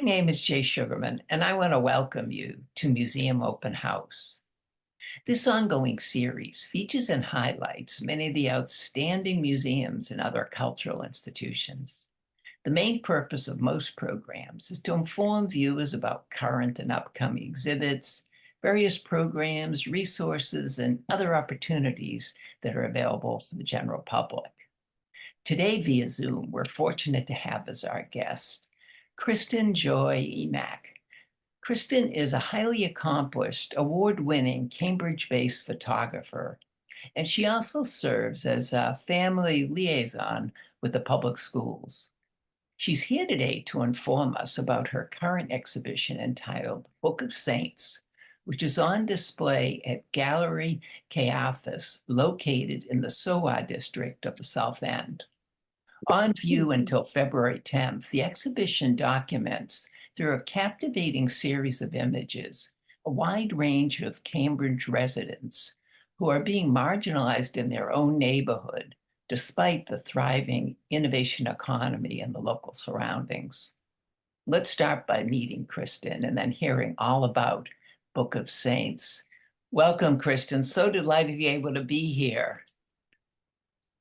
name is Jay Sugarman, and I want to welcome you to Museum Open House. This ongoing series features and highlights many of the outstanding museums and other cultural institutions. The main purpose of most programs is to inform viewers about current and upcoming exhibits, various programs, resources, and other opportunities that are available for the general public. Today, via Zoom, we're fortunate to have as our guest Kristen Joy Emack. Kristen is a highly accomplished, award-winning Cambridge-based photographer, and she also serves as a family liaison with the public schools. She's here today to inform us about her current exhibition entitled Book of Saints, which is on display at Gallery Kayafas, located in the SOWA District of the South End. On view until February 10th, the exhibition documents, through a captivating series of images, a wide range of Cambridge residents who are being marginalized in their own neighborhood, despite the thriving innovation economy and the local surroundings. Let's start by meeting Kristen and then hearing all about Book of Saints. Welcome, Kristen. So delighted to be able to be here.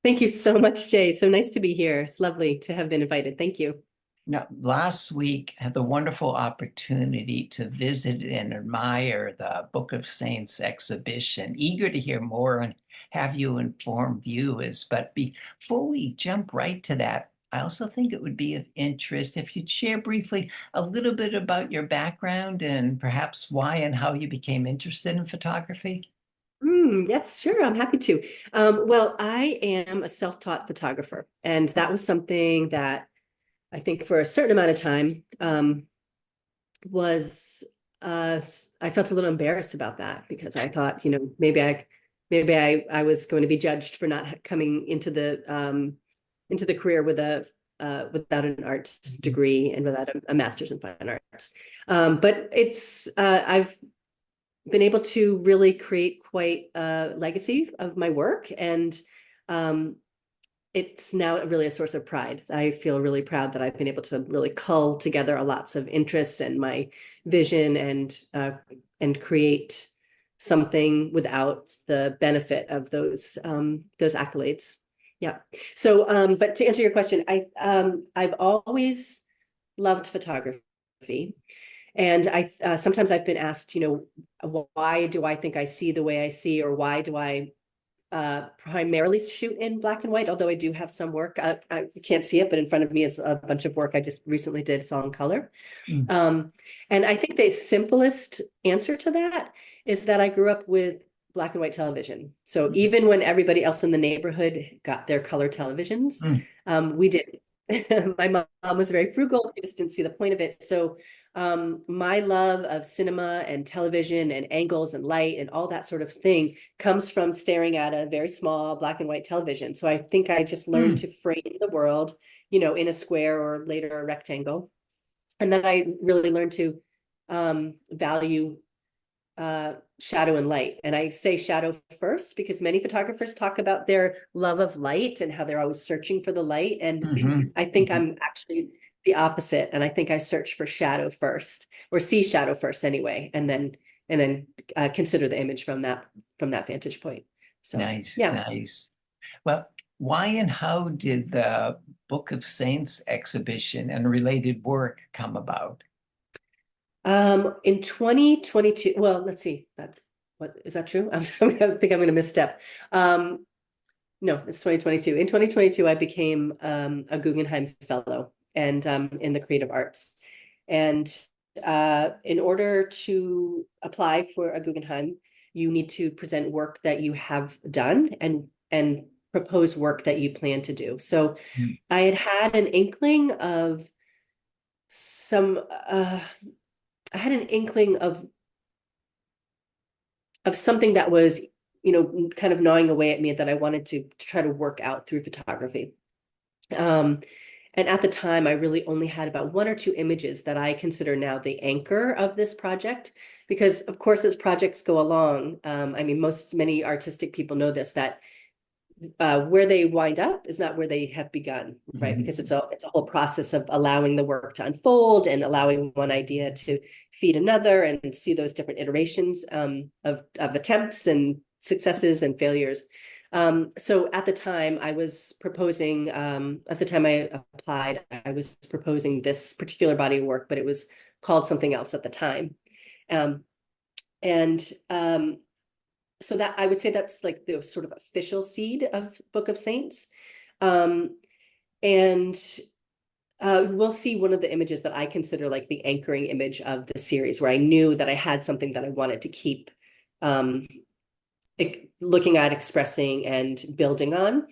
Thank you so much, Jay. So nice to be here. It's lovely to have been invited. Thank you. Now, last week, I had the wonderful opportunity to visit and admire the Book of Saints exhibition. Eager to hear more and have you inform viewers. But before we jump right to that, I also think it would be of interest if you'd share briefly a little bit about your background and perhaps why and how you became interested in photography. Yes, sure. I'm happy to. Well, I am a self-taught photographer, and that was something that I think for a certain amount of time was I felt a little embarrassed about that because I thought, maybe I was going to be judged for not coming into the career with without an art degree and without a master's in fine arts. But I've been able to really create quite a legacy of my work, and it's now really a source of pride. I feel really proud that I've been able to really cull together lots of interests and my vision and create something without the benefit of those accolades. Yeah. So, but to answer your question, I've always loved photography. And sometimes I've been asked, why do I think I see the way I see, or why do I primarily shoot in black and white? Although I do have some work, you can't see it, but in front of me is a bunch of work I just recently did. It's all in color. And I think the simplest answer to that is that I grew up with black and white television. So even when everybody else in the neighborhood got their color televisions, we didn't. My mom was very frugal. She just didn't see the point of it. So my love of cinema and television and angles and light and all that sort of thing comes from staring at a very small black and white television. So I think I just learned to frame the world, in a square or later a rectangle. And then I really learned to value shadow and light. And I say shadow first because many photographers talk about their love of light and how they're always searching for the light. And I think I'm actually the opposite. And I think I search for shadow first, or see shadow first anyway, and then consider the image from that vantage point. So nice, yeah. nice. Well, why and how did the Book of Saints exhibition and related work come about? In 2022, well, let's see, what is that true? I think I'm going to misstep. No, it's 2022. In 2022, I became a Guggenheim Fellow and in the creative arts. And in order to apply for a Guggenheim, you need to present work that you have done and propose work that you plan to do. So I had an inkling of something that was, kind of gnawing away at me that I wanted to try to work out through photography. And at the time, I really only had about one or two images that I consider now the anchor of this project, because of course, as projects go along, many artistic people know this, that where they wind up is not where they have begun, right? Mhm. Because it's a whole process of allowing the work to unfold and allowing one idea to feed another and see those different iterations of attempts and successes and failures. So at the time I was proposing, at the time I applied, I was proposing this particular body of work, but it was called something else at the time. Um, and so that I would say that's like the sort of official seed of Book of Saints. Um, and we'll see one of the images that I consider like the anchoring image of the series, where I knew that I had something that I wanted to keep looking at, expressing, and building on.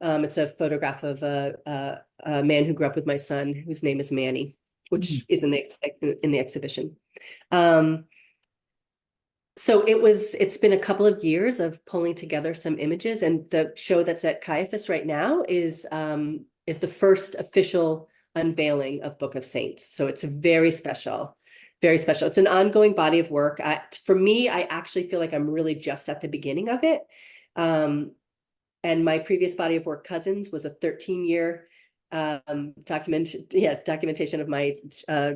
It's a photograph of a man who grew up with my son, whose name is Manny, which is in the exhibition. So it's been a couple of years of pulling together some images, and the show that's at Caiaphas right now is the first official unveiling of Book of Saints. So it's very special, very special. It's an ongoing body of work. For me, I actually feel like I'm really just at the beginning of it. And my previous body of work, Cousins, was a 13-year documentation of my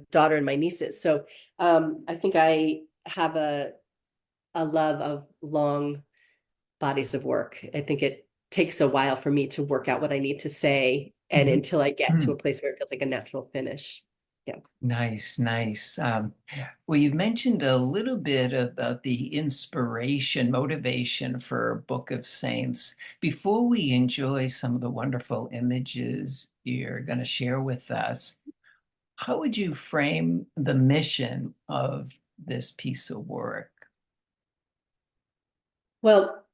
daughter and my nieces. So I think I have a love of long bodies of work. I think it takes a while for me to work out what I need to say, and Mhm. until I get to a Mhm. place where it feels like a natural finish. Yeah. Nice, nice. Well, you mentioned a little bit about the inspiration, motivation for Book of Saints. Before we enjoy some of the wonderful images you're going to share with us, how would you frame the mission of this piece of work? Well,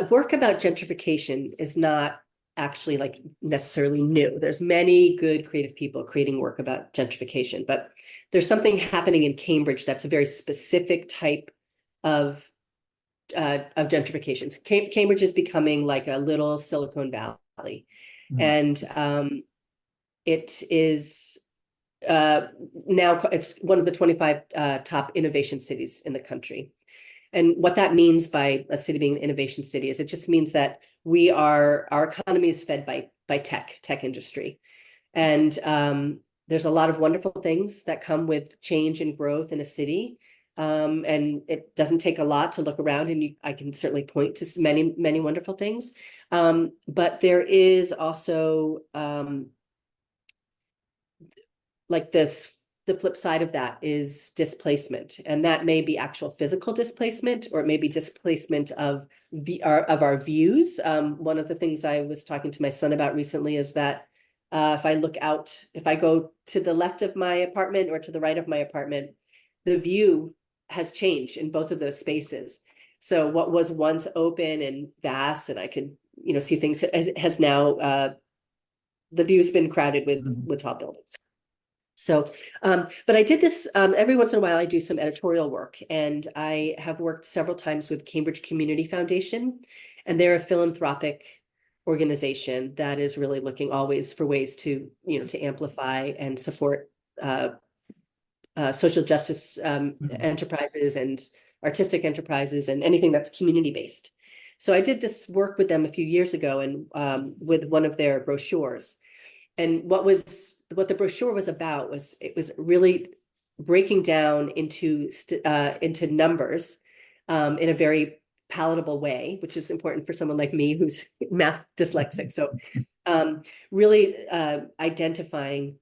work about gentrification is not actually like necessarily new. There's many good creative people creating work about gentrification, but there's something happening in Cambridge that's a very specific type of gentrification. Cambridge is becoming like a little Silicon Valley, Mm. and it is uh, now it's one of the 25 top innovation cities in the country. And what that means by a city being an innovation city is it just means that our economy is fed by tech industry. And there's a lot of wonderful things that come with change and growth in a city. And it doesn't take a lot to look around, and I can certainly point to many, many wonderful things. But there is also like the flip side of that is displacement, and that may be actual physical displacement, or it may be displacement of our views. One of the things I was talking to my son about recently is that if I go to the left of my apartment or to the right of my apartment, the view has changed in both of those spaces. So what was once open and vast, and I could see things, has now the view's been crowded Mhm. with tall buildings. So, but I did this every once in a while. I do some editorial work, and I have worked several times with Cambridge Community Foundation, and they're a philanthropic organization that is really looking always for ways to amplify and support social justice Mhm. enterprises and artistic enterprises and anything that's community based. So I did this work with them a few years ago, and with one of their brochures. And what the brochure was about was, it was really breaking down into numbers in a very palatable way, which is important for someone like me who's math dyslexic. So really identifying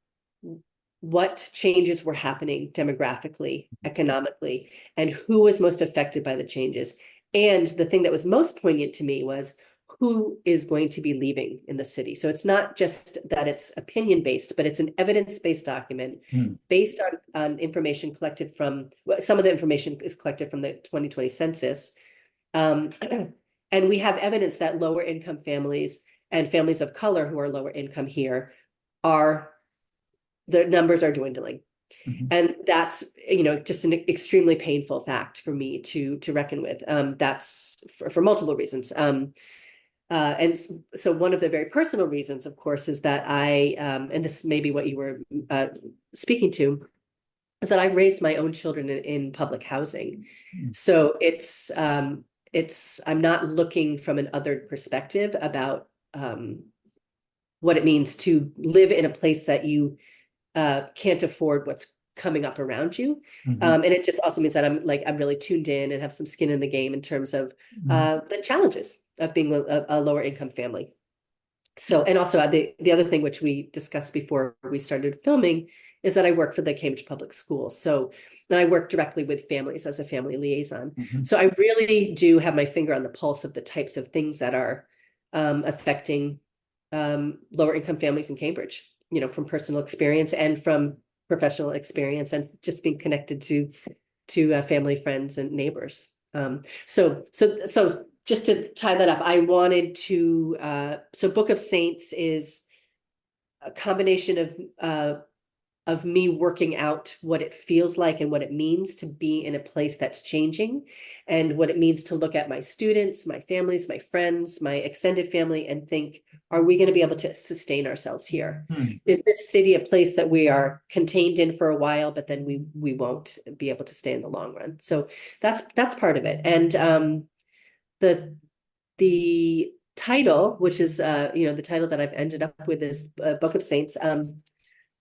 what changes were happening demographically, economically, and who was most affected by the changes. And the thing that was most poignant to me was who is going to be leaving in the city. So it's not just that it's opinion based, but it's an evidence based document Mm. based on information collected from, well, some of the information is collected from the 2020 census. Um, and we have evidence that lower income families and families of color who are lower income here the numbers are dwindling. Mhm. And that's just an extremely painful fact for me to reckon with. That's for multiple reasons. And so one of the very personal reasons, of course, is that and this may be what you were speaking to, is that I've raised my own children in public housing. Mm. So I'm not looking from an othered perspective about what it means to live in a place that you can't afford what's coming up around you. And it just also means that I'm really tuned in and have some skin in the game in terms of the challenges of being a lower income family. So, and also the other thing which we discussed before we started filming is that I work for the Cambridge Public Schools. So then I work directly with families as a family liaison. So I really do have my finger on the pulse of the types of things that are affecting lower income families in Cambridge, from personal experience and from professional experience, and just being connected to family, friends, and neighbors. So just to tie that up, I wanted to, so Book of Saints is a combination of me working out what it feels like and what it means to be in a place that's changing, and what it means to look at my students, my families, my friends, my extended family, and think, are we going to be able to sustain ourselves here? Is this city a place that we are contained in for a while, but then we won't be able to stay in the long run? So that's part of it. And the title, which is the title that I've ended up with, is Book of Saints.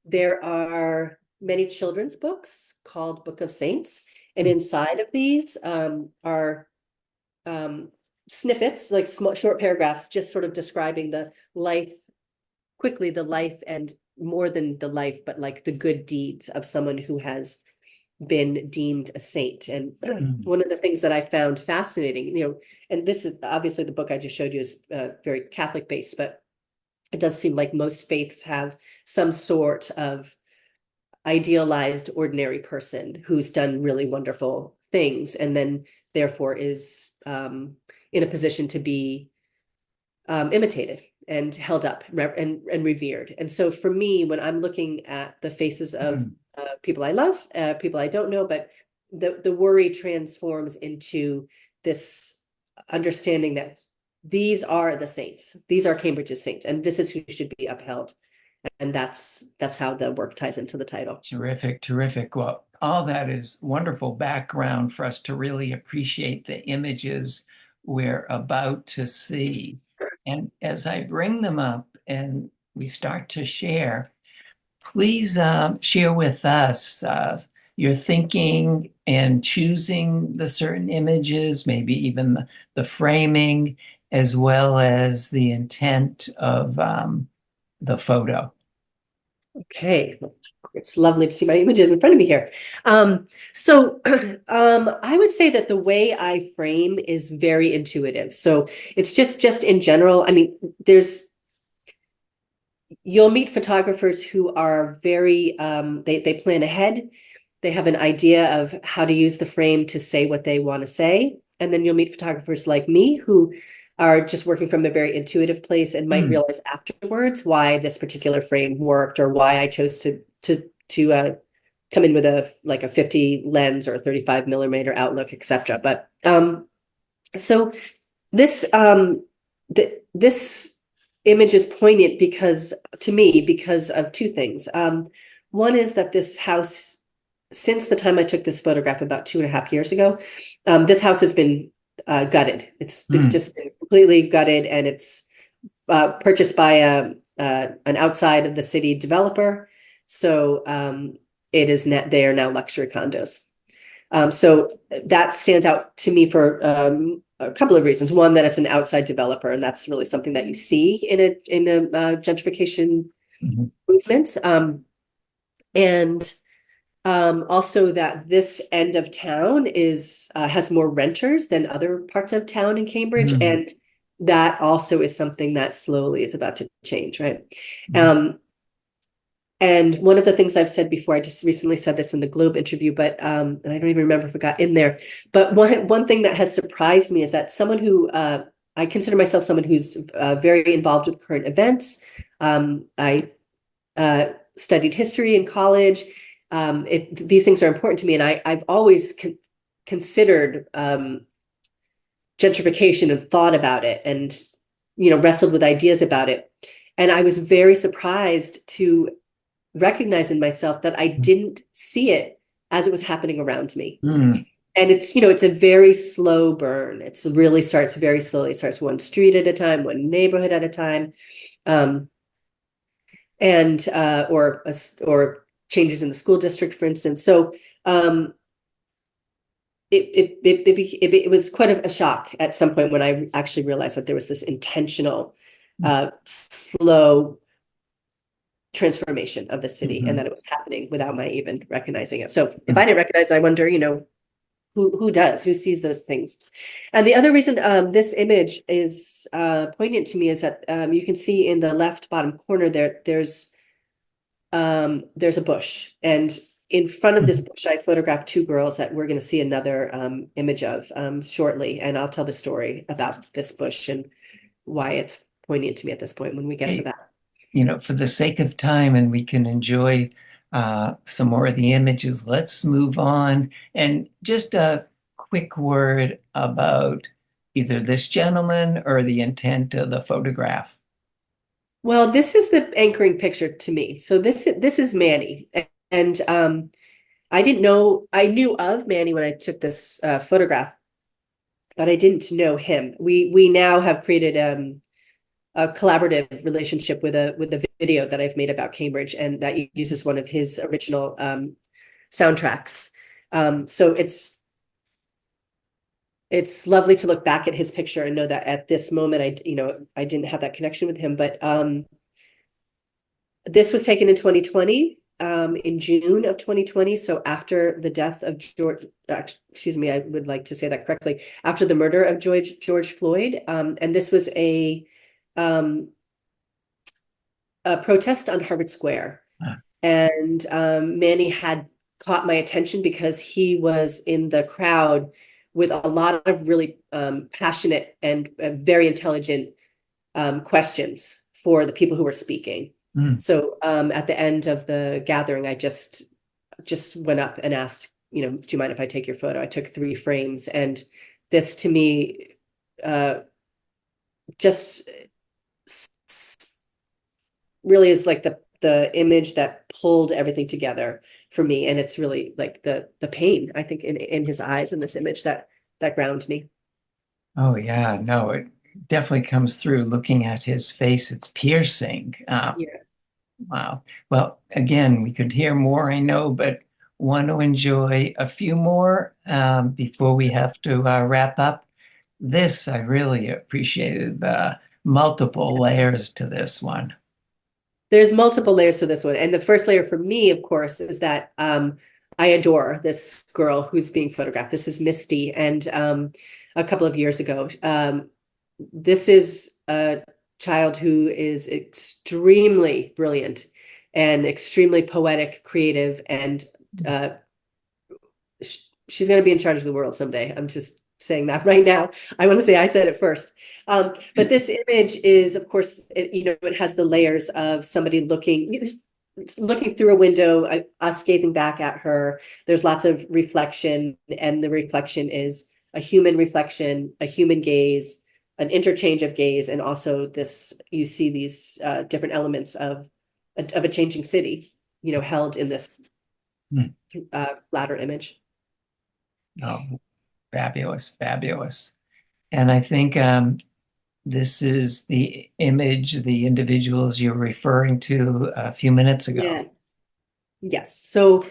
There are many children's books called Book of Saints, and inside of these are snippets, like small short paragraphs, just sort of describing the life and more than the life, but like the good deeds of someone who has been deemed a saint. And one of the things that I found fascinating, and this is obviously the book I just showed you is very Catholic based, but it does seem like most faiths have some sort of idealized ordinary person who's done really wonderful things, and then therefore is in a position to be imitated and held up and revered. And so for me, when I'm looking at the faces of people I love, people I don't know, but the worry transforms into this understanding that these are the saints, these are Cambridge's saints, and this is who should be upheld. And that's how the work ties into the title. Terrific. Well, all that is wonderful background for us to really appreciate the images we're about to see. And as I bring them up and we start to share, please share with us your thinking and choosing the certain images, maybe even the framing, as well as the intent of the photo. Okay, it's lovely to see my images in front of me here. So I would say that the way I frame is very intuitive. So it's just in general. I mean, you'll meet photographers who are very, they plan ahead. They have an idea of how to use the frame to say what they want to say. And then you'll meet photographers like me who are just working from a very intuitive place and might realize afterwards why this particular frame worked, or why I chose to come in with a 50 lens or a 35 millimeter outlook, etc. But so this this image is poignant because of two things. One is that this house, since the time I took this photograph about 2.5 years ago, this house has been gutted. It's just been completely gutted, and it's purchased by an outside of the city developer. So they are now luxury condos. So that stands out to me for a couple of reasons. One, that it's an outside developer, and that's really something that you see in a gentrification movements. And also that this end of town has more renters than other parts of town in Cambridge, and that also is something that slowly is about to change, right? And one of the things I've said before, I just recently said this in the Globe interview, but and I don't even remember if it got in there. But one thing that has surprised me is that someone who I consider myself someone who's very involved with current events. I studied history in college. These things are important to me, and I've always considered gentrification and thought about it, and wrestled with ideas about it. And I was very surprised to recognize in myself that I didn't see it as it was happening around me. And it's, it's a very slow burn. It's really starts very slowly. It starts one street at a time, one neighborhood at a time. Um, and or changes in the school district, for instance. So it was quite a shock at some point when I actually realized that there was this intentional, slow transformation of the city, and Mhm. that it was happening without my even recognizing it. So if I didn't recognize it, I wonder, who does, who sees those things. And the other reason this image is poignant to me is that you can see in the left bottom corner there's a bush, and in front of this Mhm. bush I photographed two girls that we're going to see another image of shortly, and I'll tell the story about this bush and why it's poignant to me at this point when we get to Hey, that. for the sake of time and we can enjoy some more of the images, let's move on. And just a quick word about either this gentleman or the intent of the photograph. Well, this is the anchoring picture to me. So this is Manny, and I didn't know, I knew of Manny when I took this photograph, but I didn't know him. We now have created a collaborative relationship with a video that I've made about Cambridge, and that uses one of his original soundtracks. So it's lovely to look back at his picture and know that at this moment I didn't have that connection with him, but this was taken in 2020, in June of 2020. So after the death of excuse me, I would like to say that correctly, after the murder of George Floyd. And this was um, a protest on Harvard Square. Ah, And Manny had caught my attention because he was in the crowd with a lot of really passionate and very intelligent questions for the people who were speaking. mm. So at the end of the gathering, I just went up and asked, do you mind if I take your photo? I took 3 frames, and this to me just really is like the image that pulled everything together for me, and it's really like the pain, I think, in his eyes in this image that ground me. Oh, yeah, no, it definitely comes through looking at his face. It's piercing. Yeah. Wow. Well, again, we could hear more, I know, but want to enjoy a few more before we have to wrap up. This, I really appreciated the multiple layers to this one. There's multiple layers to this one. And the first layer for me, of course, is that I adore this girl who's being photographed. This is Misty. And a couple of years ago, this is a child who is extremely brilliant and extremely poetic, creative, and uh, she's going to be in charge of the world someday. I'm just saying that right now. I want to say I said it first. But this image is, of course, it has the layers of somebody looking through a window, us gazing back at her. There's lots of reflection, and the reflection is a human reflection, a human gaze, an interchange of gaze, and also you see these different elements of a changing city, held in this Hmm. latter image. Oh, fabulous, fabulous. And I think this is the image, the individuals you're referring to a few minutes ago. Yeah. Yes. So,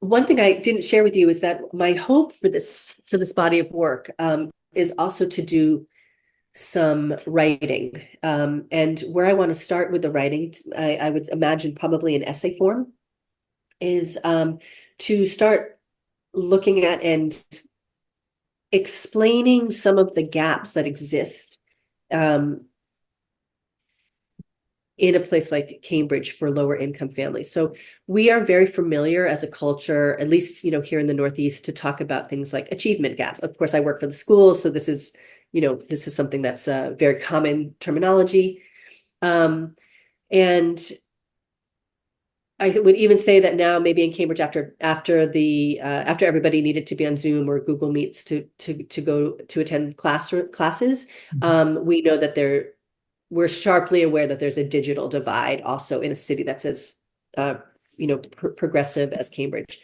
one thing I didn't share with you is that my hope for this body of work is also to do some writing. And where I want to start with the writing, I would imagine probably an essay form, is to start looking at and explaining some of the gaps that exist um, in a place like Cambridge for lower income families. So we are very familiar as a culture, at least, here in the Northeast, to talk about things like achievement gap. Of course, I work for the schools, so this is something that's a very common terminology. And I would even say that now, maybe in Cambridge, after everybody needed to be on Zoom or Google Meets to go to attend classes, we know that we're sharply aware that there's a digital divide also in a city that's as progressive as Cambridge.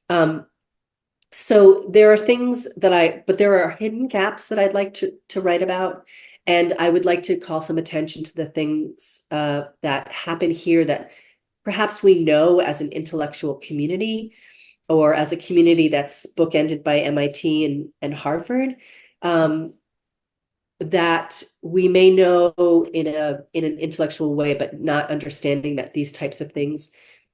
Um, So there are things that but there are hidden gaps that I'd like to write about. And I would like to call some attention to the things that happen here that perhaps we know as an intellectual community or as a community that's bookended by MIT and Harvard, um, that we may know in an intellectual way, but not understanding that these types of things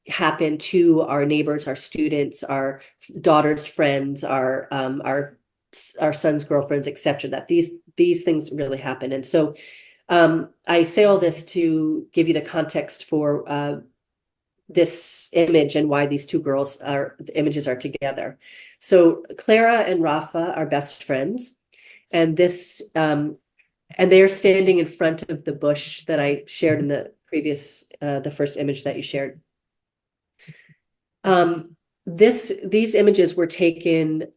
happen to our neighbors, our students, our daughters' friends, our sons' girlfriends, etc. That these things really happen. And so I say all this to give you the context for this image and why these two girls are the images are together. So Clara and Rafa are best friends, and and they are standing in front of the bush that I shared in the previous the first image that you shared. These images were taken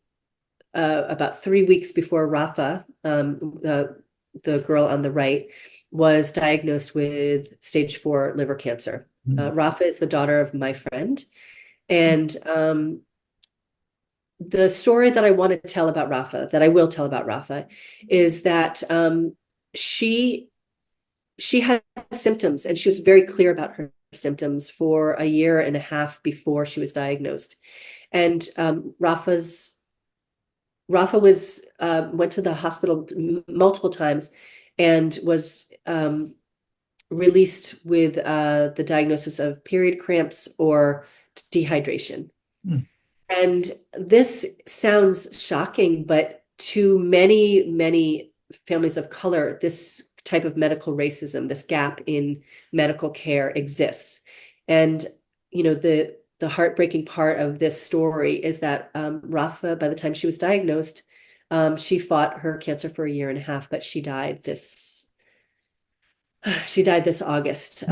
about 3 weeks before Rafa, the girl on the right, was diagnosed with stage 4 liver cancer. Rafa is the daughter of my friend. And the story that I want to tell about Rafa, that I will tell about Rafa, is that she had symptoms, and she was very clear about her symptoms for a year and a half before she was diagnosed. And Rafa went to the hospital multiple times and was released with the diagnosis of period cramps or dehydration. Mm. And this sounds shocking, but to many families of color, this type of medical racism, this gap in medical care exists. And, you know, the heartbreaking part of this story is that Rafa, by the time she was diagnosed, she fought her cancer for a year and a half, but she died this August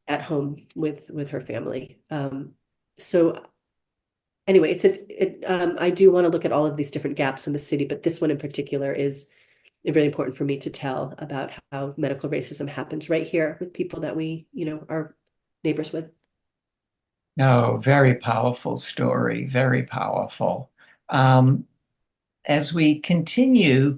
at home with her family. So anyway, I do want to look at all of these different gaps in the city, but this one in particular is really important for me to tell about how medical racism happens right here with people that we, are neighbors with. No, very powerful story, very powerful. Um, as we continue,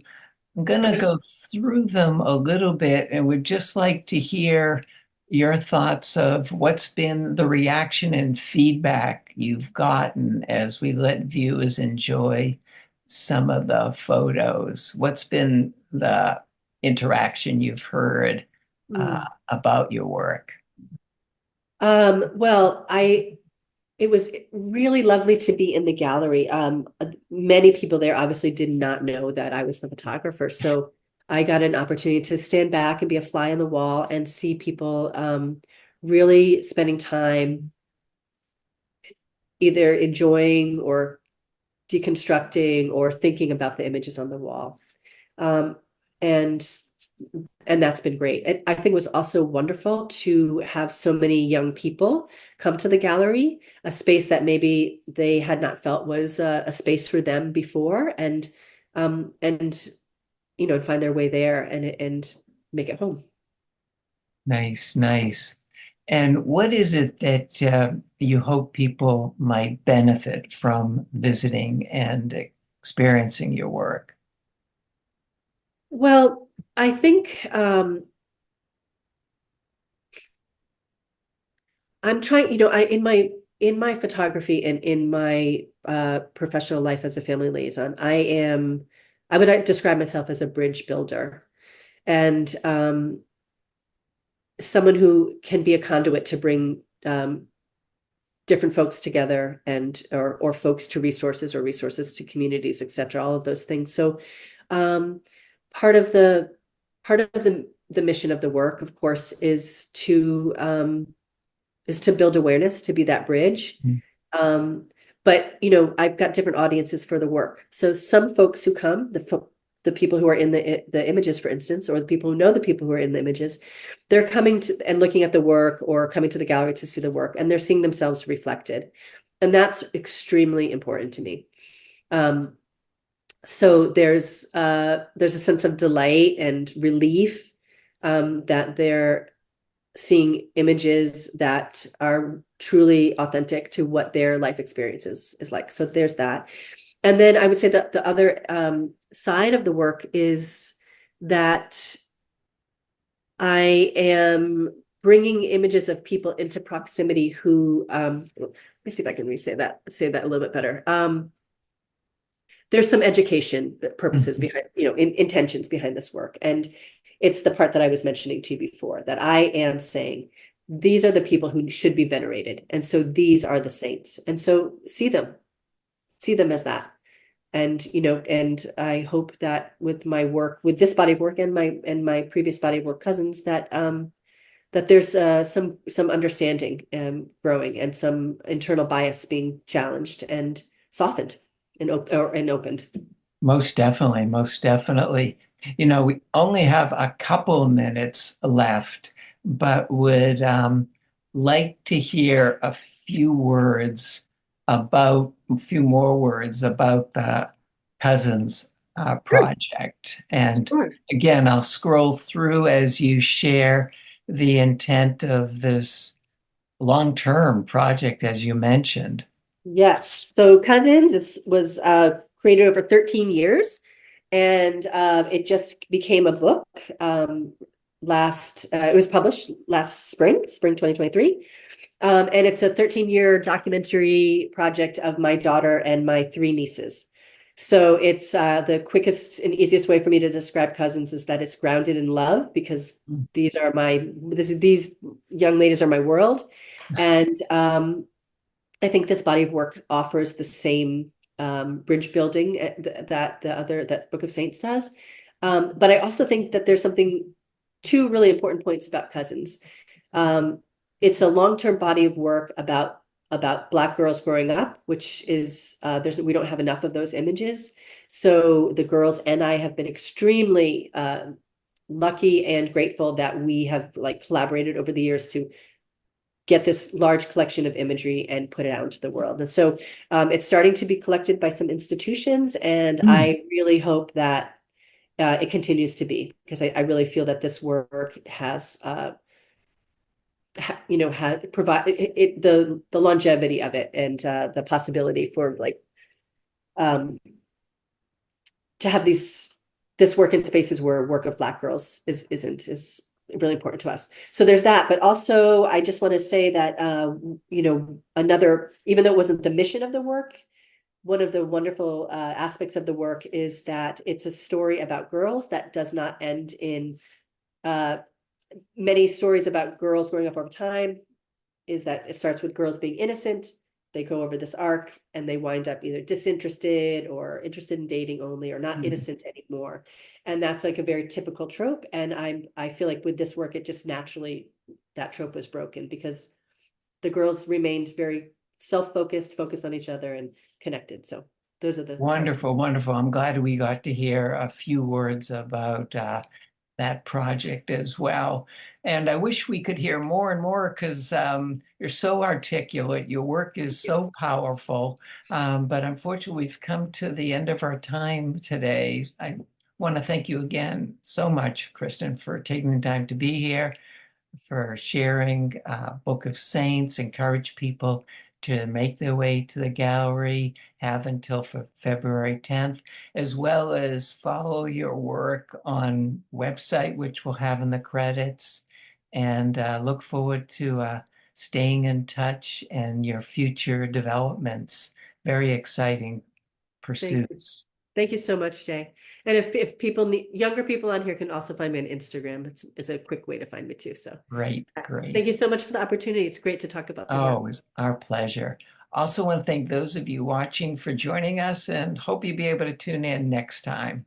I'm going to go through them a little bit and would just like to hear your thoughts of what's been the reaction and feedback you've gotten as we let viewers enjoy some of the photos. What's been the interaction you've heard Mm. about your work? Well, it was really lovely to be in the gallery. Many people there obviously did not know that I was the photographer. So I got an opportunity to stand back and be a fly on the wall and see people really spending time either enjoying or deconstructing or thinking about the images on the wall. Um, and and that's been great. And I think it was also wonderful to have so many young people come to the gallery, a space that maybe they had not felt was a space for them before, and find their way there and make it home. Nice, nice. And what is it that you hope people might benefit from visiting and experiencing your work? Well, I think I'm trying, I in my photography and in my professional life as a family liaison, I would describe myself as a bridge builder and someone who can be a conduit to bring different folks together and or folks to resources or resources to communities, etc. All of those things. So um, part of the mission of the work, of course, is to build awareness, to be that bridge. Mm. But I've got different audiences for the work. So some folks who come, the people who are in the images, for instance, or the people who know the people who are in the images, they're coming to and looking at the work or coming to the gallery to see the work, and they're seeing themselves reflected. And that's extremely important to me. So there's a sense of delight and relief that seeing images that are truly authentic to what their life experiences is like. So there's that. And then I would say that the other side of the work is that I am bringing images of people into proximity who, let me see if I can say that a little bit better. There's some education purposes Mhm. behind, intentions behind this work. And it's the part that I was mentioning to you before, that I am saying, these are the people who should be venerated. And so these are the saints. And so see them as that. And, and I hope that with my work, with this body of work and my previous body of work, Cousins, that there's some understanding growing, and some internal bias being challenged and softened and opened. Most definitely, most definitely. We only have a couple minutes left, but would like to hear a few more words about the Cousins Sure, project. And sure. again, I'll scroll through as you share the intent of this long-term project, as you mentioned. Yes. So Cousins was created over 13 years, and it just became a book it was published last spring 2023. And it's a 13-year documentary project of my daughter and my three nieces. So it's the quickest and easiest way for me to describe Cousins is that it's grounded in love, because these young ladies are my world. And I think this body of work offers the same bridge building that Book of Saints does. But I also think that there's two really important points about Cousins. Um, it's a long-term body of work about Black girls growing up, which is we don't have enough of those images. So the girls and I have been extremely lucky and grateful that we have collaborated over the years to get this large collection of imagery and put it out into the world. And so it's starting to be collected by some institutions, and Hmm. I really hope that it continues to be, because I really feel that this work has provide the longevity of it, and the possibility for um to have this work in spaces where work of Black girls is really important to us. So there's that. But also I just want to say that another, even though it wasn't the mission of the work, one of the wonderful aspects of the work is that it's a story about girls that does not end in uh many stories about girls growing up over time, is that it starts with girls being innocent. They go over this arc and they wind up either disinterested or interested in dating only, or not innocent anymore. And that's like a very typical trope. And I feel like with this work, it just naturally, that trope was broken, because the girls remained very self-focused, focused on each other and connected. So those are the parts. Wonderful, wonderful. I'm glad we got to hear a few words about that project as well. And I wish we could hear more and more because you're so articulate. Your work is so powerful. But unfortunately, we've come to the end of our time today. I want to thank you again so much, Kristen, for taking the time to be here, for sharing Book of Saints. Encourage people to make their way to the gallery, have until February 10th, as well as follow your work on website, which we'll have in the credits, and look forward to staying in touch and your future developments. Very exciting Thank you. pursuits. Thank you so much, Jay. And if people need, younger people on here can also find me on Instagram. It's a quick way to find me too. So Great, thank great. you so much for the opportunity. It's great to talk about the Oh, work. it was our pleasure. Also want to thank those of you watching for joining us and hope you'll be able to tune in next time.